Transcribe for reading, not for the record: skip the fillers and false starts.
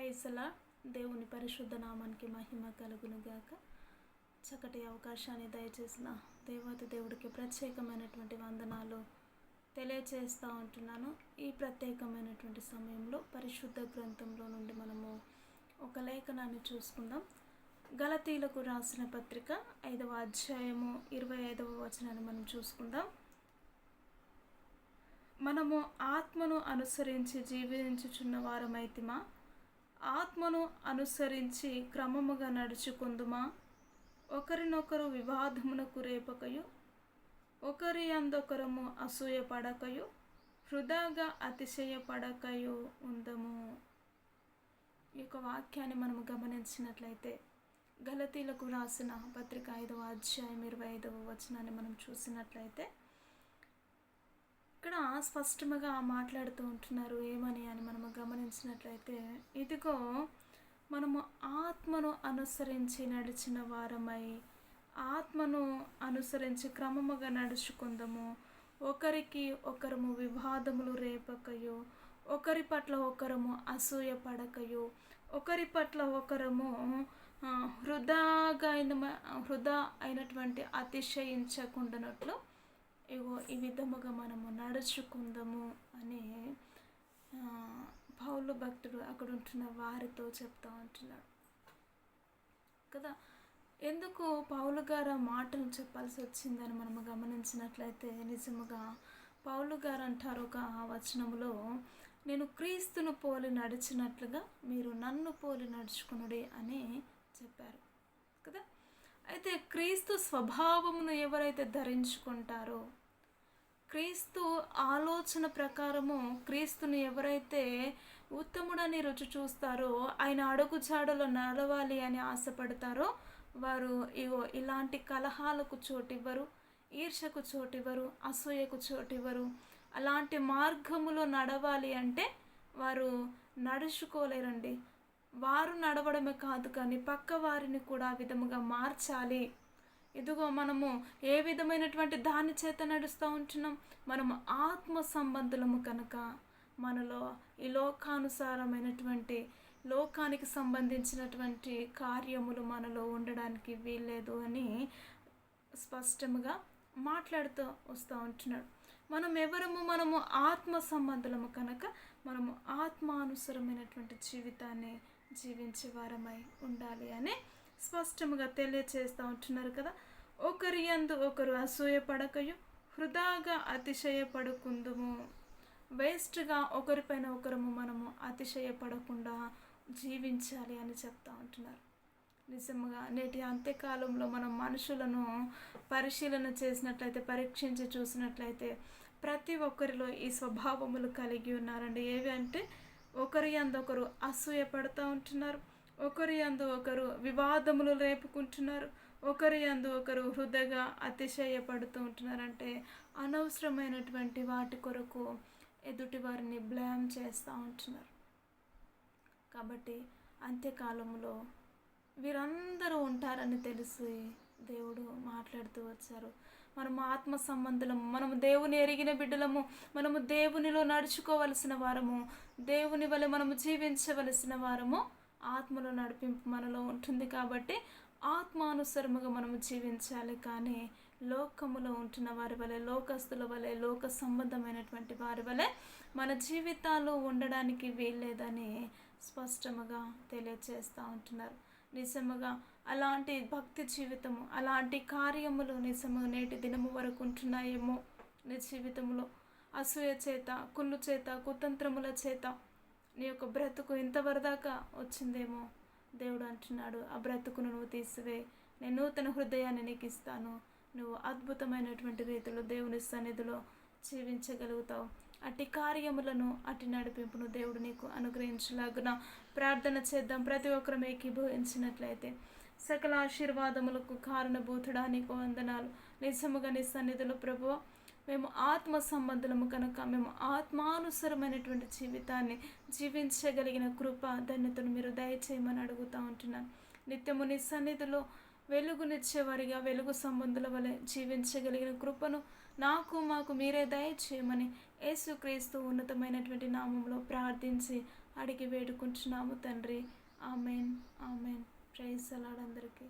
ప్రైజ్లా దేవుని పరిశుద్ధ నామానికి మహిమ కలుగును గాక. చక్కటి అవకాశాన్ని దయచేసిన దేవాతి దేవుడికి ప్రత్యేకమైనటువంటి వందనాలు తెలియచేస్తూ ఉంటున్నాను. ఈ ప్రత్యేకమైనటువంటి సమయంలో పరిశుద్ధ గ్రంథంలో నుండి మనము ఒక లేఖనాన్ని చూసుకుందాం. గలతీలకు రాసిన పత్రిక 5వ అధ్యాయము 25వ వచనాన్ని మనం చూసుకుందాం. మనము ఆత్మను అనుసరించి జీవించుచున్న వారమైతిమా, ఆత్మను అనుసరించి క్రమముగా నడుచుకుందుమా, ఒకరినొకరు వివాదమునకు రేపకయు, ఒకరి అందొకరము అసూయపడకయు, వృధాగా అతిశయపడకయు ఉందము. ఈ యొక్క వాక్యాన్ని మనము గమనించినట్లయితే గలతీలకు రాసిన పత్రిక 5వ అధ్యాయం 25వ వచనాన్ని మనం చూసినట్లయితే ఇక్కడ స్పష్టంగా మాట్లాడుతూ ఉంటున్నారు. ఏమని అని మనము గమనించినట్లయితే, ఇదిగో మనము ఆత్మను అనుసరించి నడిచిన వారమై ఆత్మను అనుసరించి క్రమముగా నడుచుకుందాము, ఒకరికి ఒకరము వివాదములు రేపకయు, ఒకరి పట్ల ఒకరము అసూయ పడకయు, ఒకరి పట్ల ఒకరము వృధా అయినటువంటి అతిశయించకుండానట్లు ఈ విధముగా మనము నడుచుకుందాము అని పౌలు భక్తుడు అక్కడ ఉంటున్న వారితో చెప్తూ ఉంటున్నాడు కదా. ఎందుకు పౌలు గారు ఆ మాటలు చెప్పాల్సి వచ్చిందని మనము గమనించినట్లయితే, నిజముగా పౌలు గారు అంటారు ఒక వచనములో, నేను క్రీస్తును పోలి నడిచినట్లుగా మీరు నన్ను పోలి నడుచుకునుడి అని చెప్పారు కదా. అయితే క్రీస్తు స్వభావమును ఎవరైతే ధరించుకుంటారో, క్రీస్తు ఆలోచన ప్రకారము క్రీస్తుని ఎవరైతే ఉత్తముడని రుచి చూస్తారో, ఆయన అడుగుజాడలో నడవాలి అని ఆశపడతారో, వారు ఇలాంటి కలహాలకు చోటివ్వరు, ఈర్షకు చోటివ్వరు, అసూయకు చోటివ్వరు. అలాంటి మార్గములో నడవాలి అంటే వారు నడుచుకోలేరండి. వారు నడవడమే కాదు కానీ పక్క వారిని కూడా ఆ విధముగా మార్చాలి. ఇదిగో మనము ఏ విధమైనటువంటి దాని చేత నడుస్తూ ఉంటున్నాం, మనము ఆత్మ సంబంధులము కనుక మనలో ఈ లోకానుసారమైనటువంటి లోకానికి సంబంధించినటువంటి కార్యములు మనలో ఉండడానికి వీల్లేదు అని స్పష్టంగా మాట్లాడుతూ వస్తూ ఉంటున్నాడు. మనము ఆత్మ సంబంధులము కనుక మనము ఆత్మానుసరమైనటువంటి జీవితాన్ని జీవించే వారమై ఉండాలి అని స్పష్టంగా తెలియచేస్తూ ఉంటున్నారు కదా. ఒకరి యందు ఒకరు అసూయపడకయు, వృధాగా అతిశయపడుకుందుము. వేస్ట్గా ఒకరిపైన ఒకరము మనము అతిశయపడకుండా జీవించాలి అని చెప్తా ఉంటున్నారు. నిజంగా నేటి అంత్యకాలంలో మనం మనుషులను పరిశీలన చేసినట్లయితే, పరీక్షించి చూసినట్లయితే ప్రతి ఒక్కరిలో ఈ స్వభావములు కలిగి ఉన్నారండి. ఏవి అంటే, ఒకరి యందు ఒకరు అసూయ పడుతూ ఉంటున్నారు, ఒకరి యందు ఒకరు వివాదములు రేపుకుంటున్నారు, ఒకరి యందు ఒకరు హృదయగా అతిశయపడుతూ ఉంటున్నారంటే అనవసరమైనటువంటి వాటి కొరకు ఎదుటి వారిని బ్లేమ్ చేస్తూ ఉంటున్నారు. కాబట్టి అంత్యకాలంలో వీరందరూ ఉంటారని తెలిసి దేవుడు మాట్లాడుతూ వచ్చారు. మనము ఆత్మ సంబంధులము, మనము దేవుని ఎరిగిన బిడ్డలము, మనము దేవునిలో నడుచుకోవలసిన వారము, దేవుని వలె మనము జీవించవలసిన వారము. ఆత్మలో నడిపింపు మనలో ఉంటుంది కాబట్టి ఆత్మానుసరముగా మనము జీవించాలి. కానీ లోకములో ఉంటున్న వారి వలె, లోకస్తుల వలె, లోక సంబంధమైనటువంటి వారి వలె మన జీవితాలు ఉండడానికి వీల్లేదని స్పష్టముగా తెలియచేస్తూ ఉంటున్నారు. నిజముగా అలాంటి భక్తి జీవితము, అలాంటి కార్యములు నిజముగా నేటి దినము వరకు ఉంటున్నాయేమో నీ జీవితంలో. అసూయ చేత, కుళ్ళు చేత, కుతంత్రముల చేత నీ యొక్క బ్రతుకు ఇంతవరదాకా వచ్చిందేమో. దేవుడు అంటున్నాడు, ఆ బ్రతుకును నువ్వు తీసివే, నేను నూతన హృదయాన్ని నీకు ఇస్తాను, నువ్వు అద్భుతమైనటువంటి రీతిలో దేవుని సన్నిధిలో జీవించగలుగుతావు. అట్టి కార్యములను, అట్టి నడిపింపును దేవుడు నీకు అనుగ్రహించలాగున ప్రార్థన చేద్దాం. ప్రతి ఒక్కరం ఏకీభవించినట్లయితే, సకల ఆశీర్వాదములకు కారణభూతుడా నీకు వందనాలు. నిజముగా నీ సన్నిధిలో ప్రభువ, మేము ఆత్మ సంబంధులము కనుక మేము ఆత్మానుసరమైనటువంటి జీవితాన్ని జీవించగలిగిన కృప ధన్యతను మీరు దయచేయమని అడుగుతూ ఉంటున్నాను. నిత్యము నీ సన్నిధిలో వెలుగునిచ్చేవారిగా వెలుగు సంబంధుల వలె జీవించగలిగిన కృపను మాకు మీరే దయచేయమని యేసుక్రీస్తు ఉన్నతమైనటువంటి నామంలో ప్రార్థించి అడిగి వేడుకుంటున్నాము తండ్రి. Amen. Amen. Praise the Lord అందరికీ.